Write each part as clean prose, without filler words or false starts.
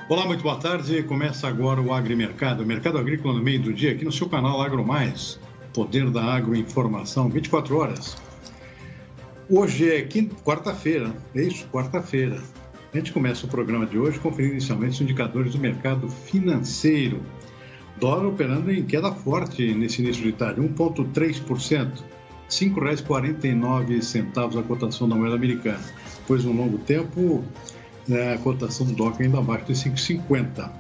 Olá, muito boa tarde. Começa agora o Agrimercado, o mercado agrícola no meio do dia, aqui no seu canal Agro Mais, poder da agroinformação, 24 horas. Hoje é quarta-feira, é isso, quarta-feira. A gente começa o programa de hoje conferindo inicialmente os indicadores do mercado financeiro. Dólar operando em queda forte nesse início de tarde, 1,3%, R$ 5,49 a cotação da moeda americana. Depois de um longo tempo, a cotação do dólar ainda abaixo de 5,50.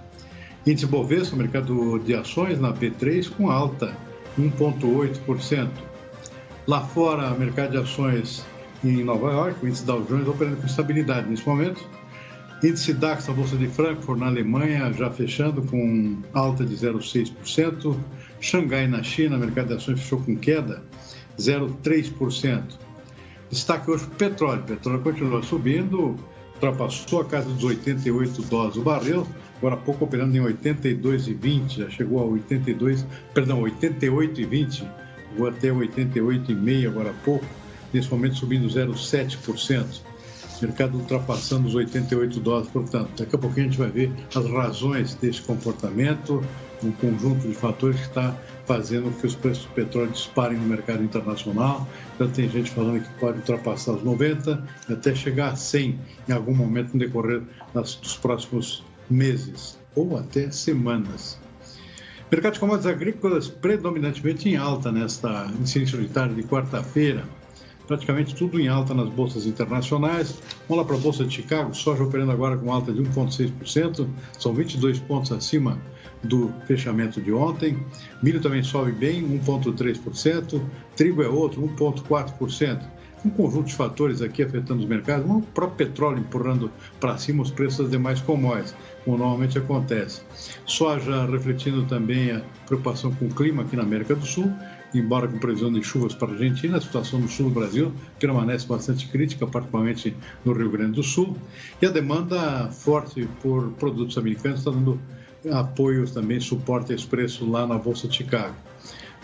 Índice Bovespa, mercado de ações na B3 com alta, 1,8%. Lá fora, mercado de ações em Nova York, o índice Dow Jones operando com estabilidade nesse momento. Índice DAX na Bolsa de Frankfurt, na Alemanha, já fechando com alta de 0,6%. Xangai, na China, mercado de ações fechou com queda, 0,3%. Destaque hoje para o petróleo. O petróleo continua subindo, ultrapassou a casa dos $88 o barril, agora há pouco operando em 82,20, já chegou a 88,20, vou até 88,5 agora há pouco, nesse momento subindo 0,7%. Mercado ultrapassando os $88, portanto, daqui a pouquinho a gente vai ver as razões desse comportamento, um conjunto de fatores que está fazendo com que os preços do petróleo disparem no mercado internacional. Já tem gente falando que pode ultrapassar os 90 e até chegar a 100 em algum momento no decorrer dos próximos meses ou até semanas. Mercado de commodities agrícolas predominantemente em alta nesse início de tarde de quarta-feira. Praticamente tudo em alta nas bolsas internacionais. Vamos lá para a Bolsa de Chicago, soja operando agora com alta de 1,6%, são 22 pontos acima do fechamento de ontem. Milho também sobe bem, 1,3%, trigo é outro, 1,4%. Um conjunto de fatores aqui afetando os mercados, o próprio petróleo empurrando para cima os preços das demais commodities, como normalmente acontece. Soja refletindo também a preocupação com o clima aqui na América do Sul, embora com previsão de chuvas para a Argentina, a situação no sul do Brasil permanece bastante crítica, particularmente no Rio Grande do Sul, e a demanda forte por produtos americanos está dando apoio também, suporte a esse preço lá na Bolsa de Chicago.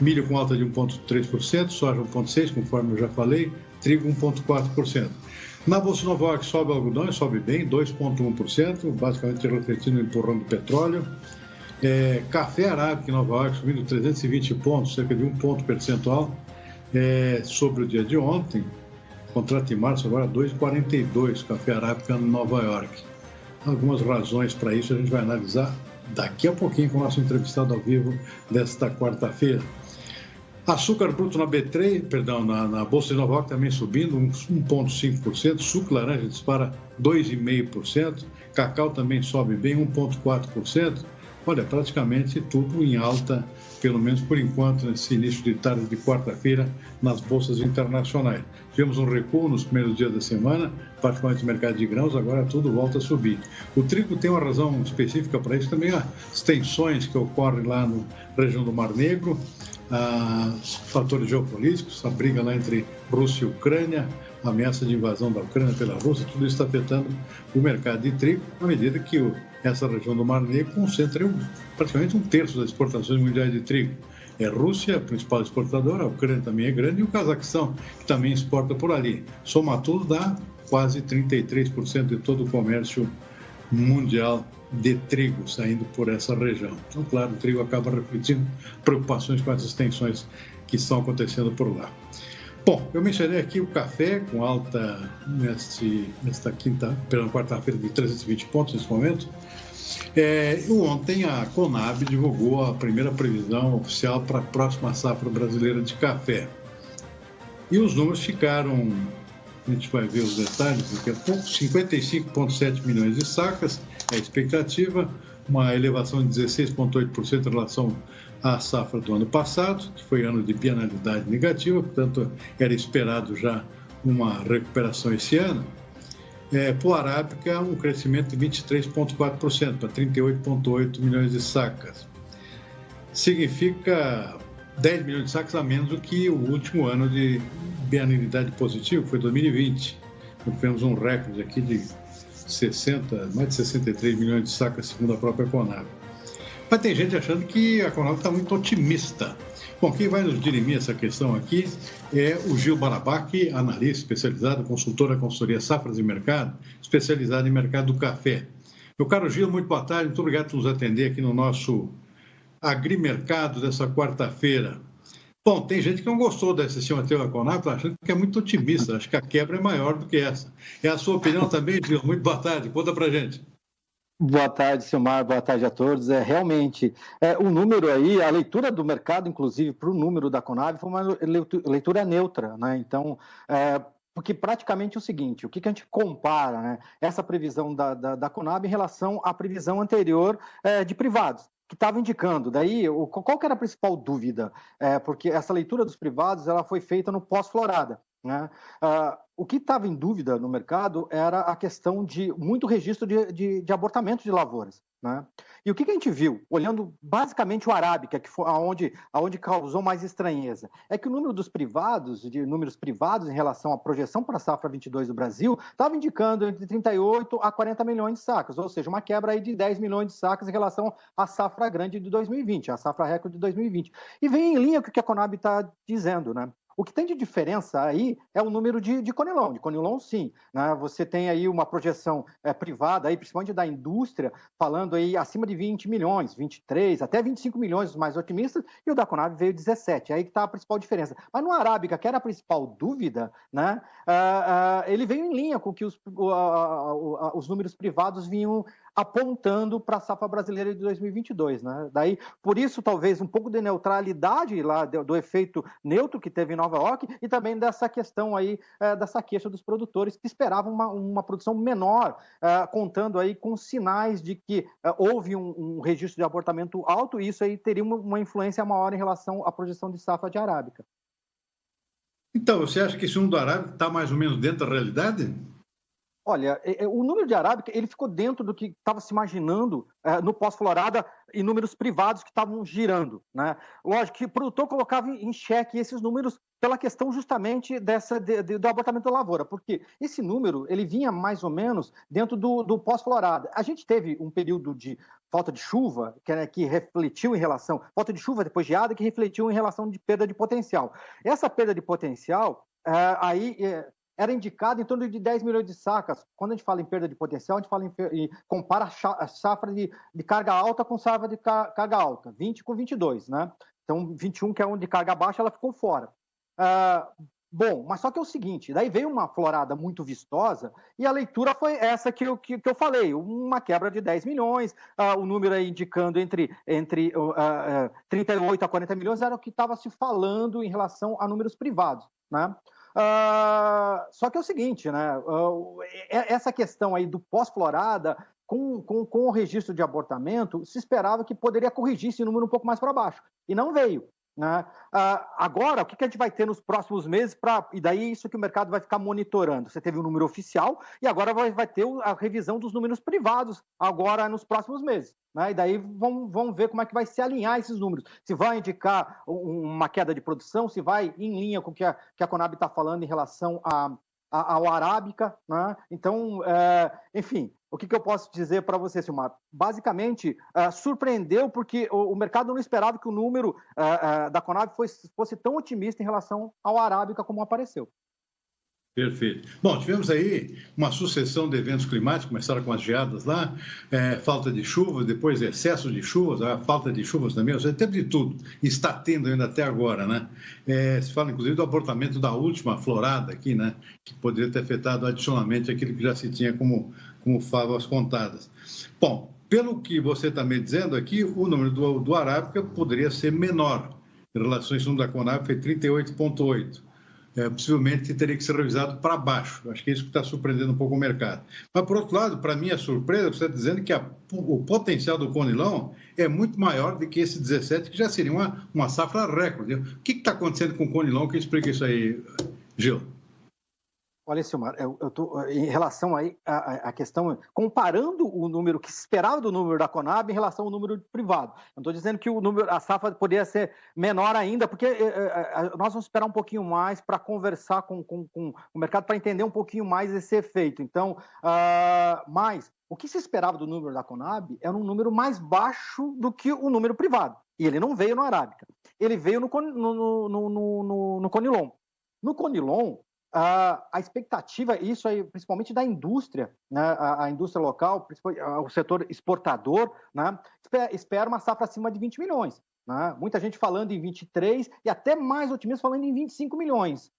Milho com alta de 1,3%, soja 1,6%, conforme eu já falei, trigo 1,4%. Na Bolsa de Nova York sobe o algodão e sobe bem, 2,1%, basicamente refletindo o empurrão do petróleo. Café arábica em Nova York subindo 320 pontos, cerca de 1 ponto percentual sobre o dia de ontem. Contrato em março agora 2,42, café arábica em Nova York. Algumas razões para isso a gente vai analisar daqui a pouquinho com o nosso entrevistado ao vivo desta quarta-feira. Açúcar bruto na B3, na Bolsa de Nova York também subindo 1,5%, suco laranja dispara 2,5%, cacau também sobe bem 1,4%. Olha, praticamente tudo em alta, pelo menos por enquanto, nesse início de tarde de quarta-feira, nas bolsas internacionais. Tivemos um recuo nos primeiros dias da semana, particularmente no mercado de grãos, agora tudo volta a subir. O trigo tem uma razão específica para isso também, as tensões que ocorrem lá na região do Mar Negro, os fatores geopolíticos, a briga lá entre Rússia e Ucrânia, a ameaça de invasão da Ucrânia pela Rússia, tudo isso está afetando o mercado de trigo, à medida que essa região do Mar Negro concentra praticamente 1/3 das exportações mundiais de trigo. É Rússia, a principal exportadora, a Ucrânia também é grande, e o Cazaquistão, que também exporta por ali. Soma tudo, dá quase 33% de todo o comércio mundial de trigo saindo por essa região. Então, claro, o trigo acaba refletindo preocupações com essas tensões que estão acontecendo por lá. Bom, eu mencionei aqui o café com alta nesta quarta-feira de 320 pontos nesse momento. Ontem a Conab divulgou a primeira previsão oficial para a próxima safra brasileira de café. E os números ficaram, a gente vai ver os detalhes daqui a pouco, 55,7 milhões de sacas, é a expectativa, uma elevação de 16,8% em relação à safra do ano passado, que foi ano de bienalidade negativa, portanto era esperado já uma recuperação esse ano. Por arábica, um crescimento de 23,4% para 38,8 milhões de sacas. Significa 10 milhões de sacas a menos do que o último ano de bienalidade positiva, que foi 2020. Nós tivemos um recorde aqui de mais de 63 milhões de sacas, segundo a própria Conab. Mas tem gente achando que a Conab está muito otimista. Bom, quem vai nos dirimir essa questão aqui é o Gil Barabach, analista especializado, consultor da consultoria Safras e Mercado, especializado em mercado do café. Meu caro Gil, muito boa tarde, muito obrigado por nos atender aqui no nosso Agrimercado dessa quarta-feira. Bom, tem gente que não gostou desse sistema da Conab, achando que é muito otimista, acho que a quebra é maior do que essa. É a sua opinião também, Gil? Muito boa tarde, conta pra gente. Boa tarde, Silmar, boa tarde a todos. Realmente, o número aí, a leitura do mercado, inclusive, para o número da Conab, foi uma leitura neutra, né? Então, porque praticamente é o seguinte, o que a gente compara, né? Essa previsão da Conab em relação à previsão anterior de privados, que estava indicando. Daí, qual que era a principal dúvida? Porque essa leitura dos privados ela foi feita no pós-florada, né? O que estava em dúvida no mercado era a questão de muito registro de abortamento de lavouras, né? E o que a gente viu, olhando basicamente o Arábica, que foi aonde causou mais estranheza, é que o número dos privados, de números privados em relação à projeção para a safra 22 do Brasil, estava indicando entre 38 a 40 milhões de sacas, ou seja, uma quebra aí de 10 milhões de sacas em relação à safra grande de 2020, a safra recorde de 2020. E vem em linha com o que a Conab está dizendo, né? O que tem de diferença aí é o número de Conilon. De Conilon, sim, né? Você tem aí uma projeção privada, aí, principalmente da indústria, falando aí acima de 20 milhões, 23, até 25 milhões os mais otimistas, e o da Conab veio 17. Aí que está a principal diferença. Mas no Arábica, que era a principal dúvida, né? Ele veio em linha com o que os números privados vinham apontando para a safra brasileira de 2022, né? Daí, por isso, talvez um pouco de neutralidade lá do efeito neutro que teve em Nova York e também dessa questão aí dessa queixa dos produtores que esperavam uma produção menor, contando aí com sinais de que houve um registro de abortamento alto e isso aí teria uma influência maior em relação à projeção de safra de arábica. Então, você acha que esse número do Arábica está mais ou menos dentro da realidade? Olha, o número de arábica ele ficou dentro do que estava se imaginando no pós-florada em números privados que estavam girando, né? Lógico que o produtor colocava em xeque esses números pela questão justamente do abortamento da lavoura, porque esse número ele vinha mais ou menos dentro do pós-florada. A gente teve um período de falta de chuva que refletiu em relação falta de chuva depois de geada que refletiu em relação de perda de potencial. Essa perda de potencial era indicado em torno de 10 milhões de sacas. Quando a gente fala em perda de potencial, a gente fala compara a safra de carga alta com safra de carga alta, 20 com 22, né? Então, 21, que é um de carga baixa, ela ficou fora. Bom, mas só que é o seguinte, daí veio uma florada muito vistosa e a leitura foi essa que eu falei, uma quebra de 10 milhões, o número aí indicando entre 38 a 40 milhões era o que estava se falando em relação a números privados, né? Só que é o seguinte, né? Essa questão aí do pós-florada, com o registro de abortamento, se esperava que poderia corrigir esse número um pouco mais para baixo. E não veio. Né? Agora, o que a gente vai ter nos próximos meses? E daí isso que o mercado vai ficar monitorando. Você teve o número oficial e agora vai ter a revisão dos números privados agora nos próximos meses. Né? E daí vamos ver como é que vai se alinhar esses números. Se vai indicar uma queda de produção, se vai em linha com o que a Conab está falando em relação ao Arábica. Né? Então, enfim, o que eu posso dizer para você, Silmar? Basicamente, surpreendeu porque o mercado não esperava que o número da Conab fosse tão otimista em relação ao Arábica como apareceu. Perfeito. Bom, tivemos aí uma sucessão de eventos climáticos, começaram com as geadas lá, falta de chuvas, depois excesso de chuvas, a falta de chuvas também, ou seja, teve de tudo, está tendo ainda até agora, né? Se fala, inclusive, do abortamento da última florada aqui, né? Que poderia ter afetado adicionalmente aquilo que já se tinha como favas contadas. Bom, pelo que você está me dizendo aqui, o número do Arábica poderia ser menor, em relação a esse número da Conab, foi 38,8. Possivelmente teria que ser revisado para baixo. Acho que é isso que está surpreendendo um pouco o mercado. Mas, por outro lado, para minha surpresa, você está dizendo que o potencial do Conilon é muito maior do que esse 17, que já seria uma safra recorde. O que está acontecendo com o Conilon? Que explica isso aí, Gil? Olha, Silmar, eu tô, em relação aí à questão, comparando o número que se esperava do número da Conab em relação ao número privado. Eu estou dizendo que a safra poderia ser menor ainda, porque nós vamos esperar um pouquinho mais para conversar com o mercado, para entender um pouquinho mais esse efeito. Então, mas o que se esperava do número da Conab era um número mais baixo do que o número privado. E ele não veio no Arábica, ele veio no Conilon. No Conilon, a expectativa, isso aí, principalmente da indústria, né, a indústria local, o setor exportador, né, espera uma safra acima de 20 milhões. Né? Muita gente falando em 23 e até mais otimistas falando em 25 milhões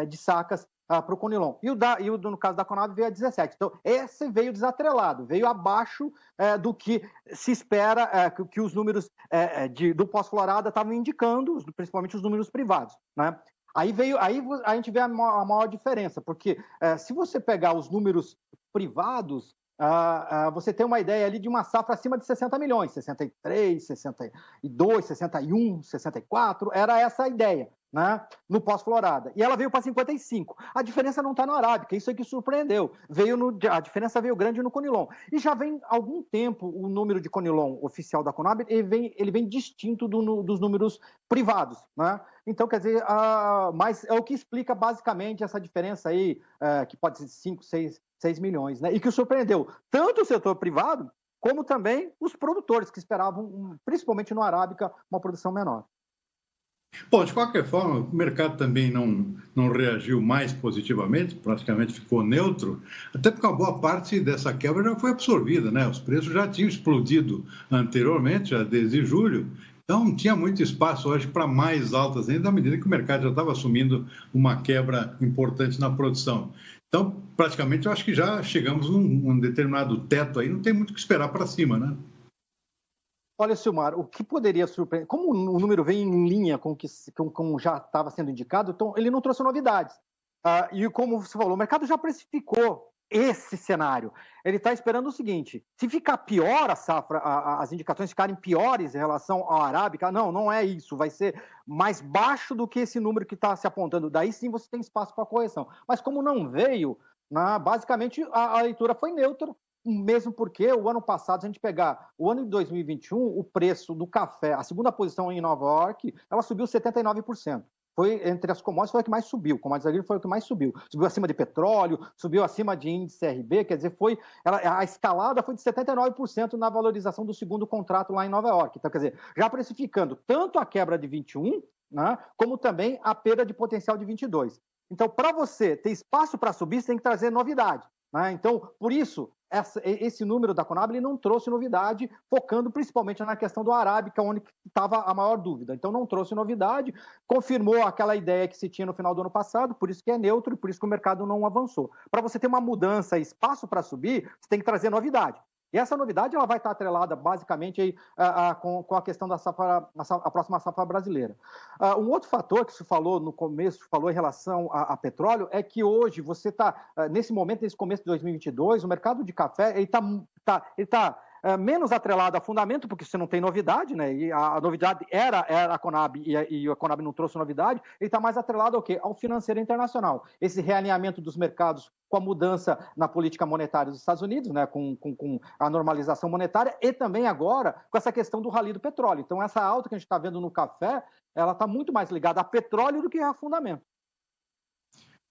de sacas para o Conilon. E no caso da Conab veio a 17. Então, esse veio desatrelado, veio abaixo do que se espera, que os números do pós-florada estavam indicando, principalmente os números privados. Né? Aí a gente vê a maior diferença, porque se você pegar os números privados, você tem uma ideia ali de uma safra acima de 60 milhões, 63, 62, 61, 64, era essa a ideia, né, no pós-florada. E ela veio para 55. A diferença não está no arábica, isso é que surpreendeu. A diferença veio grande no Conilon. E já vem há algum tempo o número de Conilon oficial da Conab, ele vem distinto dos números privados, né? Então, quer dizer, mas é o que explica basicamente essa diferença aí, que pode ser 5, 6 milhões, né? E que surpreendeu tanto o setor privado, como também os produtores, que esperavam, principalmente no arábica, uma produção menor. Bom, de qualquer forma, o mercado também não reagiu mais positivamente, praticamente ficou neutro, até porque uma boa parte dessa quebra já foi absorvida, né? Os preços já tinham explodido anteriormente, já desde julho, então não tinha muito espaço hoje para mais altas ainda, à medida que o mercado já estava assumindo uma quebra importante na produção. Então, praticamente, eu acho que já chegamos a um determinado teto aí, não tem muito o que esperar para cima, né? Olha, Silmar, o que poderia surpreender, como o número vem em linha com o que já estava sendo indicado, então ele não trouxe novidades. E como você falou, o mercado já precificou esse cenário. Ele está esperando o seguinte: se ficar pior a safra, as indicações ficarem piores em relação ao arábica, não é isso, vai ser mais baixo do que esse número que está se apontando. Daí sim você tem espaço para correção. Mas como não veio, basicamente a leitura foi neutra. Mesmo porque o ano passado, se a gente pegar o ano de 2021, o preço do café, a segunda posição em Nova York, ela subiu 79%. Foi entre as commodities, foi a que mais subiu. Commodities agrícolas foi o que mais subiu. Subiu acima de petróleo, subiu acima de índice RB, quer dizer, a escalada foi de 79% na valorização do segundo contrato lá em Nova York. Então, quer dizer, já precificando tanto a quebra de 21, né, como também a perda de potencial de 22. Então, para você ter espaço para subir, você tem que trazer novidade. Né? Então, por isso, esse número da Conab não trouxe novidade, focando principalmente na questão do arábica, onde estava a maior dúvida. Então, não trouxe novidade, confirmou aquela ideia que se tinha no final do ano passado, por isso que é neutro e por isso que o mercado não avançou. Para você ter uma mudança, espaço para subir, você tem que trazer novidade. E essa novidade ela vai estar atrelada basicamente aí, com a questão da safra, a próxima safra brasileira. Um outro fator que se falou no começo, falou em relação a petróleo, é que hoje você está, nesse momento, nesse começo de 2022, o mercado de café ele está menos atrelado a fundamento, porque você não tem novidade, né? E a novidade era a Conab, e a Conab não trouxe novidade, ele está mais atrelado ao quê? Ao financeiro internacional. Esse realinhamento dos mercados com a mudança na política monetária dos Estados Unidos, né? Com a normalização monetária, e também agora com essa questão do rally do petróleo. Então, essa alta que a gente está vendo no café, ela está muito mais ligada a petróleo do que a fundamento.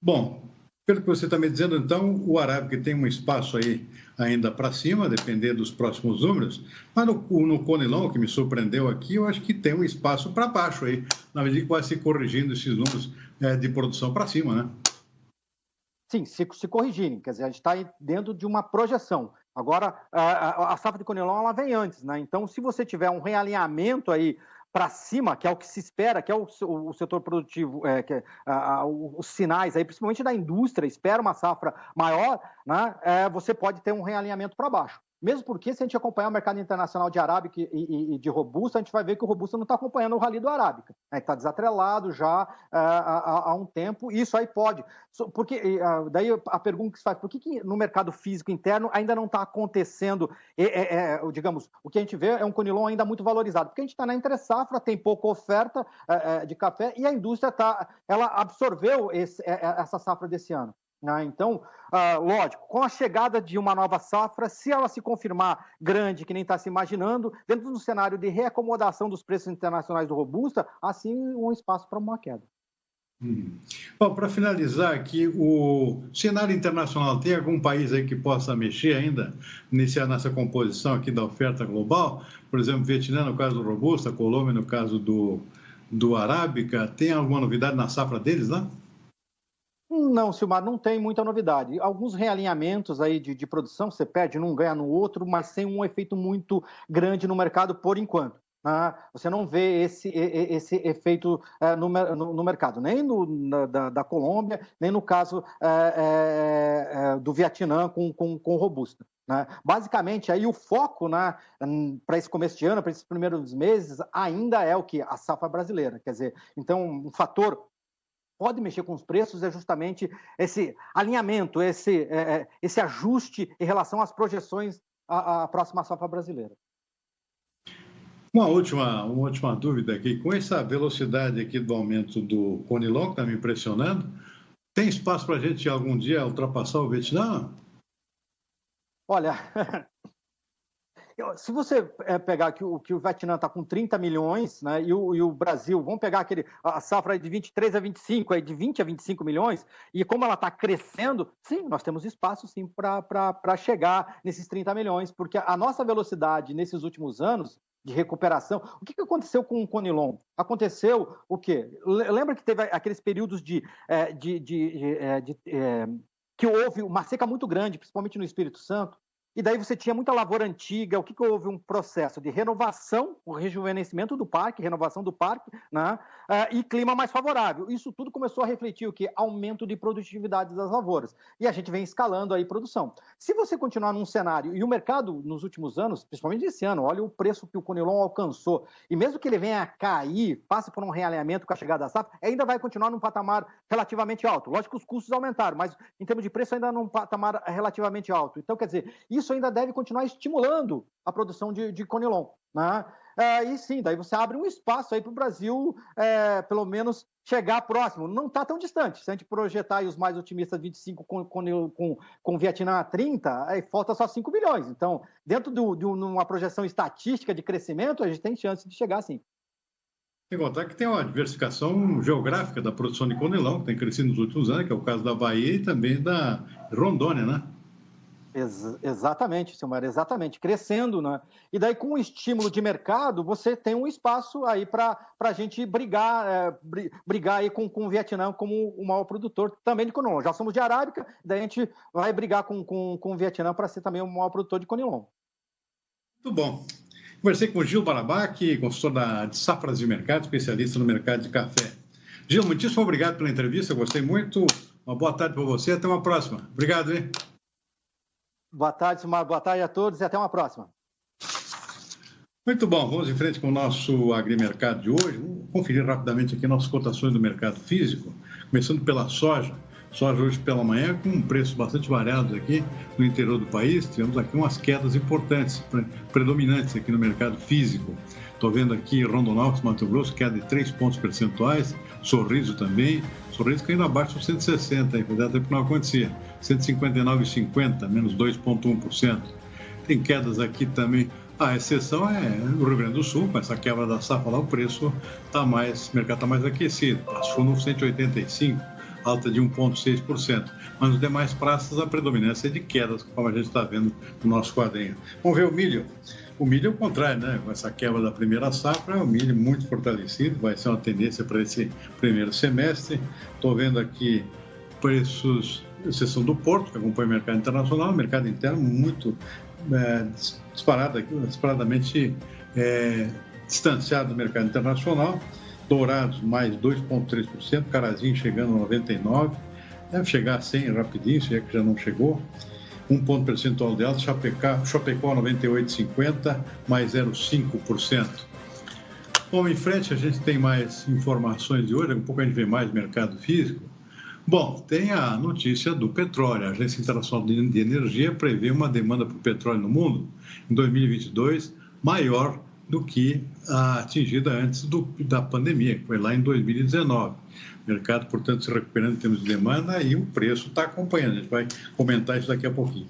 Bom, pelo que você está me dizendo, então, o arábica tem um espaço aí ainda para cima, dependendo dos próximos números, mas no Conilon, que me surpreendeu aqui, eu acho que tem um espaço para baixo aí, na medida que vai se corrigindo esses números de produção para cima, né? Sim, se corrigirem, quer dizer, a gente está dentro de uma projeção. Agora, a safra de Conilon, ela vem antes, né? Então, se você tiver um realinhamento aí para cima, que é o que se espera, que é o setor produtivo, os sinais aí, principalmente da indústria, espera uma safra maior, né? Você pode ter um realinhamento para baixo. Mesmo porque, se a gente acompanhar o mercado internacional de arábica e de robusta, a gente vai ver que o robusta não está acompanhando o rally do arábica. Está desatrelado já há um tempo, e isso aí pode. Porque, daí a pergunta que se faz, por que no mercado físico interno ainda não está acontecendo, digamos, o que a gente vê é um Conilon ainda muito valorizado? Porque a gente está na entre-safra, tem pouca oferta de café, e a indústria ela absorveu essa safra desse ano. Então, lógico, com a chegada de uma nova safra, se ela se confirmar grande, que nem está se imaginando, dentro do cenário de reacomodação dos preços internacionais do robusta, assim um espaço para uma queda. Bom, para finalizar aqui, o cenário internacional, tem algum país aí que possa mexer ainda nessa composição aqui da oferta global? Por exemplo, Vietnã no caso do robusta, Colômbia no caso do arábica, tem alguma novidade na safra deles lá? Não, Silmar, não tem muita novidade. Alguns realinhamentos aí de produção, você perde num, ganha no outro, mas sem um efeito muito grande no mercado por enquanto. Né? Você não vê esse efeito no mercado, nem da Colômbia, nem no caso do Vietnã com Robusta. Né? Basicamente, aí o foco, né, para esse começo de ano, para esses primeiros meses, ainda é o que? A safra brasileira. Quer dizer, então, um fator pode mexer com os preços é justamente esse alinhamento, esse ajuste em relação às projeções à próxima safra brasileira. Uma última dúvida aqui. Com essa velocidade aqui do aumento do Conilon, que está me impressionando, tem espaço para a gente algum dia ultrapassar o Vietnã? Olha, se você pegar que o Vietnã está com 30 milhões, né, e o Brasil, vamos pegar a safra de 23 a 25, aí de 20 a 25 milhões, e como ela está crescendo, sim, nós temos espaço sim para chegar nesses 30 milhões, porque a nossa velocidade nesses últimos anos de recuperação, o que aconteceu com o Conilon? Aconteceu o quê? Lembra que teve aqueles períodos que houve uma seca muito grande, principalmente no Espírito Santo? E daí você tinha muita lavoura antiga. O que houve? Um processo de renovação, o rejuvenescimento do parque, renovação do parque, né? E clima mais favorável. Isso tudo começou a refletir o quê? Aumento de produtividade das lavouras. E a gente vem escalando aí produção. Se você continuar num cenário, e o mercado nos últimos anos, principalmente esse ano, olha o preço que o Conilon alcançou, e mesmo que ele venha a cair, passe por um realinhamento com a chegada da safra, ainda vai continuar num patamar relativamente alto. Lógico que os custos aumentaram, mas em termos de preço ainda num patamar relativamente alto. Então, quer dizer, isso ainda deve continuar estimulando a produção de Conilon. Né? E sim, daí você abre um espaço aí para o Brasil, pelo menos, chegar próximo. Não está tão distante. Se a gente projetar aí os mais otimistas 25 com o Vietnã a 30, aí falta só 5 bilhões. Então, dentro de uma projeção estatística de crescimento, a gente tem chance de chegar sim. Sem contar que tem uma diversificação geográfica da produção de Conilon, que tem crescido nos últimos anos, que é o caso da Bahia e também da Rondônia, né? Exatamente, Silmar, exatamente, crescendo, né? E daí, com o estímulo de mercado, você tem um espaço aí para a gente brigar aí com o Vietnã como o maior produtor também de Conilon. Já somos de Arábica, daí a gente vai brigar com o Vietnã para ser também o maior produtor de Conilon. Muito bom. Conversei com o Gil Barabaque, consultor de safras de mercado, especialista no mercado de café. Gil, muitíssimo obrigado pela entrevista, eu gostei muito. Uma boa tarde para você, até uma próxima. Obrigado, hein? Boa tarde, Silmar. Boa tarde a todos e até uma próxima. Muito bom, vamos em frente com o nosso agrimercado de hoje. Vamos conferir rapidamente aqui nossas cotações do mercado físico, começando pela soja. Soja hoje pela manhã com um preço bastante variado aqui no interior do país. Tivemos aqui umas quedas importantes, predominantes aqui no mercado físico. Estou vendo aqui Rondonópolis, Mato Grosso, queda de 3 pontos percentuais. Sorriso também. Sorriso caindo abaixo dos 160, fazia tempo que não acontecia. 159,50, menos 2,1%. Tem quedas aqui também. A exceção é o Rio Grande do Sul, com essa quebra da safra lá, o preço está mais, o mercado está mais aquecido. Passou no 185, alta de 1,6%. Mas nos demais praças, a predominância é de quedas, como a gente está vendo no nosso quadrinho. Vamos ver o milho. O milho é o contrário, né? Com essa quebra da primeira safra, o milho muito fortalecido, vai ser uma tendência para esse primeiro semestre. Estou vendo aqui preços, exceção do Porto, que acompanha o mercado internacional, o mercado interno muito disparadamente distanciado do mercado internacional. Dourados, mais 2,3%, Carazinho chegando a 99%, deve chegar a 100 rapidinho, se é que já não chegou. 1 ponto percentual de alta, Chapecó 98,50, mais 0,5%. Bom, em frente a gente tem mais informações de hoje, daqui a pouco a gente vê mais mercado físico. Bom, tem a notícia do petróleo. A Agência Internacional de Energia prevê uma demanda por petróleo no mundo em 2022 maior do que a atingida antes da pandemia, que foi lá em 2019. O mercado, portanto, se recuperando em termos de demanda e o preço está acompanhando. A gente vai comentar isso daqui a pouquinho.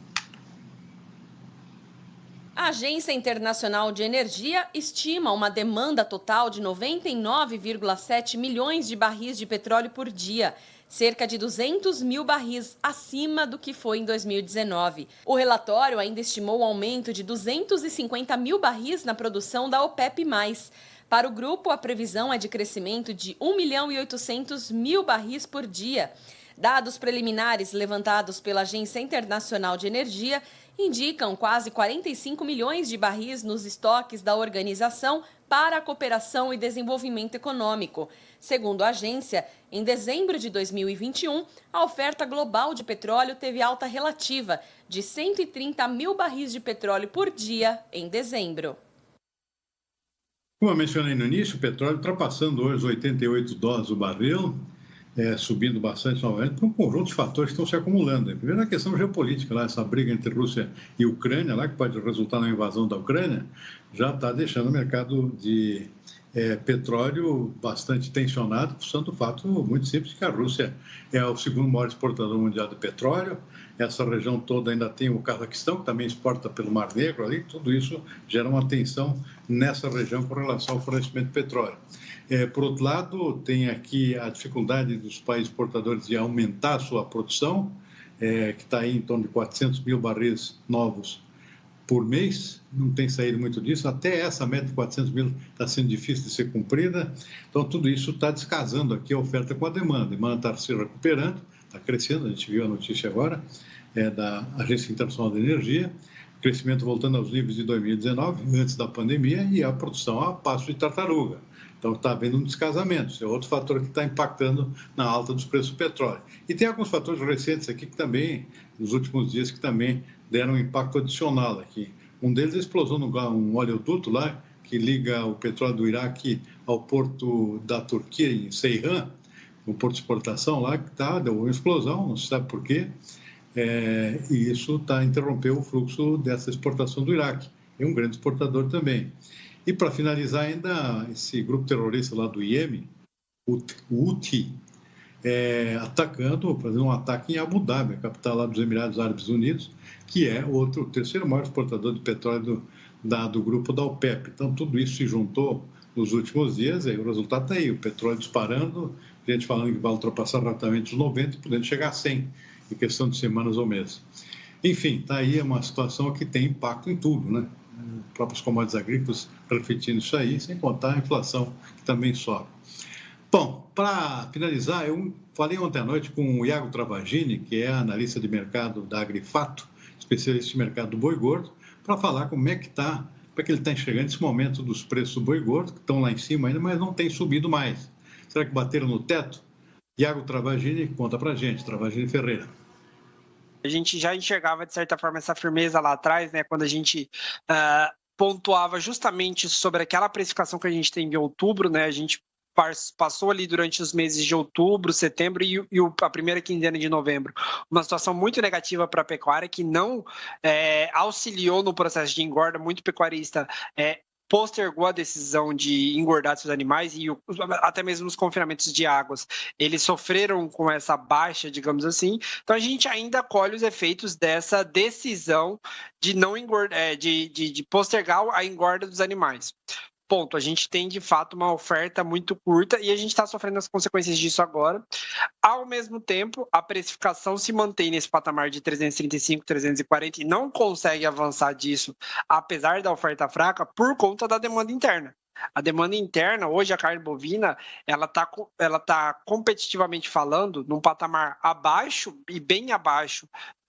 A Agência Internacional de Energia estima uma demanda total de 99,7 milhões de barris de petróleo por dia, cerca de 200 mil barris acima do que foi em 2019. O relatório ainda estimou um aumento de 250 mil barris na produção da OPEP+. Para o grupo, a previsão é de crescimento de 1 milhão e 800 mil barris por dia. Dados preliminares levantados pela Agência Internacional de Energia indicam quase 45 milhões de barris nos estoques da organização para a cooperação e desenvolvimento econômico. Segundo a agência, em dezembro de 2021, a oferta global de petróleo teve alta relativa de 130 mil barris de petróleo por dia em dezembro. Como eu mencionei no início, o petróleo ultrapassando hoje os $88 o barril, subindo bastante novamente, por um conjunto de fatores que estão se acumulando. Primeiro, a questão geopolítica, lá, essa briga entre Rússia e Ucrânia, lá, que pode resultar na invasão da Ucrânia, já está deixando o mercado de petróleo bastante tensionado, função fato muito simples que a Rússia é o segundo maior exportador mundial de petróleo. Essa região toda ainda tem o Cazaquistão, que também exporta pelo Mar Negro, ali, tudo isso gera uma tensão nessa região com relação ao fornecimento de petróleo. Por outro lado, tem aqui a dificuldade dos países exportadores de aumentar a sua produção, que está aí em torno de 400 mil barris novos por mês, não tem saído muito disso, até essa meta de 400 mil está sendo difícil de ser cumprida, então tudo isso está descasando aqui a oferta com a demanda está se recuperando, está crescendo, a gente viu a notícia agora, da Agência Internacional de Energia, crescimento voltando aos níveis de 2019, antes da pandemia, e a produção a passo de tartaruga. Então, está havendo um descasamento. Isso é outro fator que está impactando na alta dos preços do petróleo. E tem alguns fatores recentes aqui que também, nos últimos dias, que também deram um impacto adicional aqui. Um deles é a explosão num oleoduto lá, que liga o petróleo do Iraque ao porto da Turquia, em Ceyhan, um porto de exportação lá, que deu uma explosão, não se sabe por quê, e isso interrompeu o fluxo dessa exportação do Iraque. É um grande exportador também. E, para finalizar ainda, esse grupo terrorista lá do Iêmen, o Houthi, fazendo um ataque em Abu Dhabi, a capital lá dos Emirados Árabes Unidos, que é o terceiro maior exportador de petróleo do grupo da OPEP. Então, tudo isso se juntou nos últimos dias, e o resultado está aí, o petróleo disparando, gente falando que vai ultrapassar rapidamente os 90, podendo chegar a 100 em questão de semanas ou meses. Enfim, está aí uma situação que tem impacto em tudo, né? Próprios commodities agrícolas refletindo isso aí, sem contar a inflação que também sobe. Bom, para finalizar, eu falei ontem à noite com o Iago Travagini, que é analista de mercado da Agrifato, especialista em mercado do boi gordo, para falar como é que está, para que ele está enxergando esse momento dos preços do boi gordo, que estão lá em cima ainda, mas não tem subido mais. Será que bateram no teto? Iago Travagini, conta para a gente, Travagini Ferreira. A gente já enxergava, de certa forma, essa firmeza lá atrás, né, quando a gente pontuava justamente sobre aquela precificação que a gente tem em outubro, né, a gente passou ali durante os meses de outubro, setembro e a primeira quinzena de novembro, uma situação muito negativa para a pecuária, que não auxiliou no processo de engorda. Muito pecuarista postergou a decisão de engordar seus animais e até mesmo os confinamentos de águas, eles sofreram com essa baixa, digamos assim. Então a gente ainda colhe os efeitos dessa decisão de não engordar, de postergar a engorda dos animais. Ponto, a gente tem de fato uma oferta muito curta e a gente está sofrendo as consequências disso agora. Ao mesmo tempo, a precificação se mantém nesse patamar de 335, 340 e não consegue avançar disso, apesar da oferta fraca, por conta da demanda interna. A demanda interna, hoje a carne bovina, ela tá competitivamente falando num patamar abaixo e bem abaixo,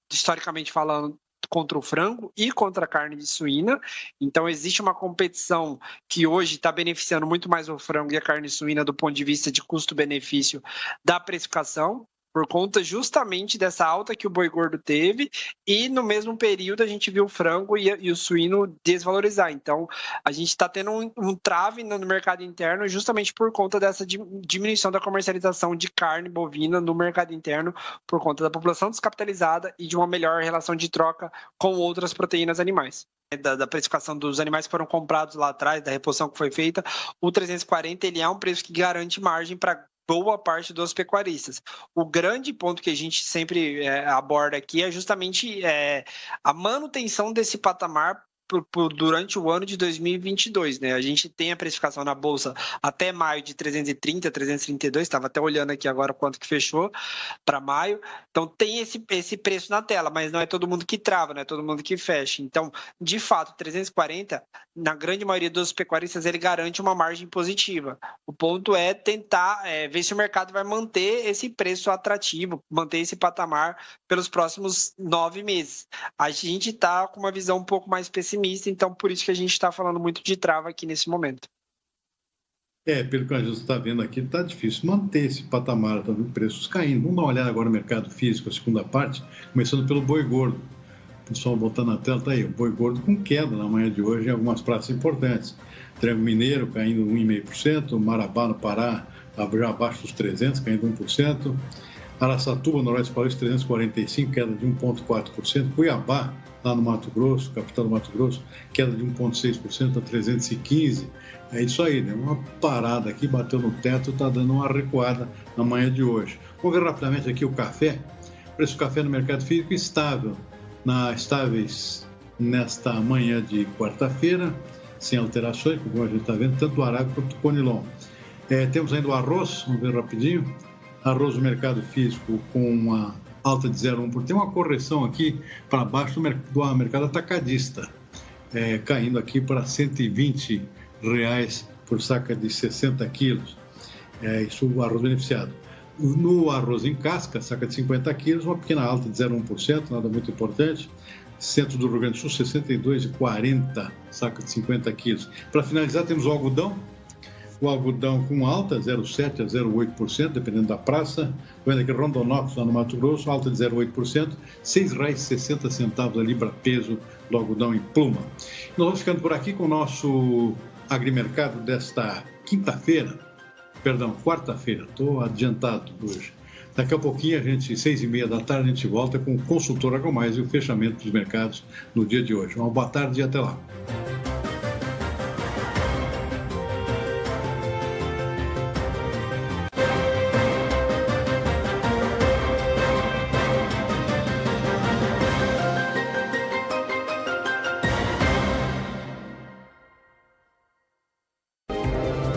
historicamente falando, contra o frango e contra a carne de suína. Então existe uma competição que hoje está beneficiando muito mais o frango e a carne suína do ponto de vista de custo-benefício da precificação, por conta justamente dessa alta que o boi gordo teve, e no mesmo período a gente viu o frango e o suíno desvalorizar. Então a gente está tendo um trave no mercado interno justamente por conta dessa diminuição da comercialização de carne bovina no mercado interno, por conta da população descapitalizada e de uma melhor relação de troca com outras proteínas animais. Da precificação dos animais que foram comprados lá atrás, da reposição que foi feita, o 340 ele é um preço que garante margem para boa parte dos pecuaristas. O grande ponto que a gente sempre aborda aqui é justamente a manutenção desse patamar durante o ano de 2022, né? A gente tem a precificação na Bolsa até maio de 330, 332, estava até olhando aqui agora quanto que fechou para maio. Então, tem esse preço na tela, mas não é todo mundo que trava, não é todo mundo que fecha. Então, de fato, 340, na grande maioria dos pecuaristas, ele garante uma margem positiva. O ponto é tentar ver se o mercado vai manter esse preço atrativo, manter esse patamar pelos próximos 9 meses. A gente está com uma visão um pouco mais pessimista, então por isso que a gente está falando muito de trava aqui nesse momento. Pelo que a gente está vendo aqui, está difícil manter esse patamar, está vendo preços caindo. Vamos dar uma olhada agora no mercado físico, a segunda parte, começando pelo boi gordo. O pessoal botando na tela, está aí, o boi gordo com queda na manhã de hoje em algumas praças importantes. Triângulo Mineiro caindo 1,5%, Marabá no Pará já abaixo dos 300, caindo 1%. Araçatuba, Noroeste Paulista, 345, queda de 1,4%. Cuiabá, lá no Mato Grosso, capital do Mato Grosso, queda de 1,6% a 315. É isso aí, né? Uma parada aqui, bateu no teto, está dando uma recuada na manhã de hoje. Vamos ver rapidamente aqui o café. O preço do café no mercado físico estáveis nesta manhã de quarta-feira, sem alterações, como a gente está vendo, tanto o Arábica quanto o Conilon. Temos ainda o arroz, vamos ver rapidinho. Arroz no mercado físico com uma alta de 0,1%. Tem uma correção aqui para baixo do mercado atacadista, caindo aqui para R$ 120 por saca de 60 quilos. Isso o arroz beneficiado. No arroz em casca, saca de 50 quilos, uma pequena alta de 0,1%, nada muito importante. Centro do Rio Grande do Sul, 62,40, saca de 50 quilos. Para finalizar, temos o algodão. O algodão com alta, 0,7% a 0,8%, dependendo da praça. Vendo aqui Rondonópolis, lá no Mato Grosso, alta de 0,8%, R$ 6,60 a libra peso do algodão em pluma. Nós vamos ficando por aqui com o nosso agrimercado desta quarta-feira. Estou adiantado hoje. Daqui a pouquinho, 6h30 da tarde, a gente volta com o Consultor AgroMais e o fechamento dos mercados no dia de hoje. Uma boa tarde e até lá.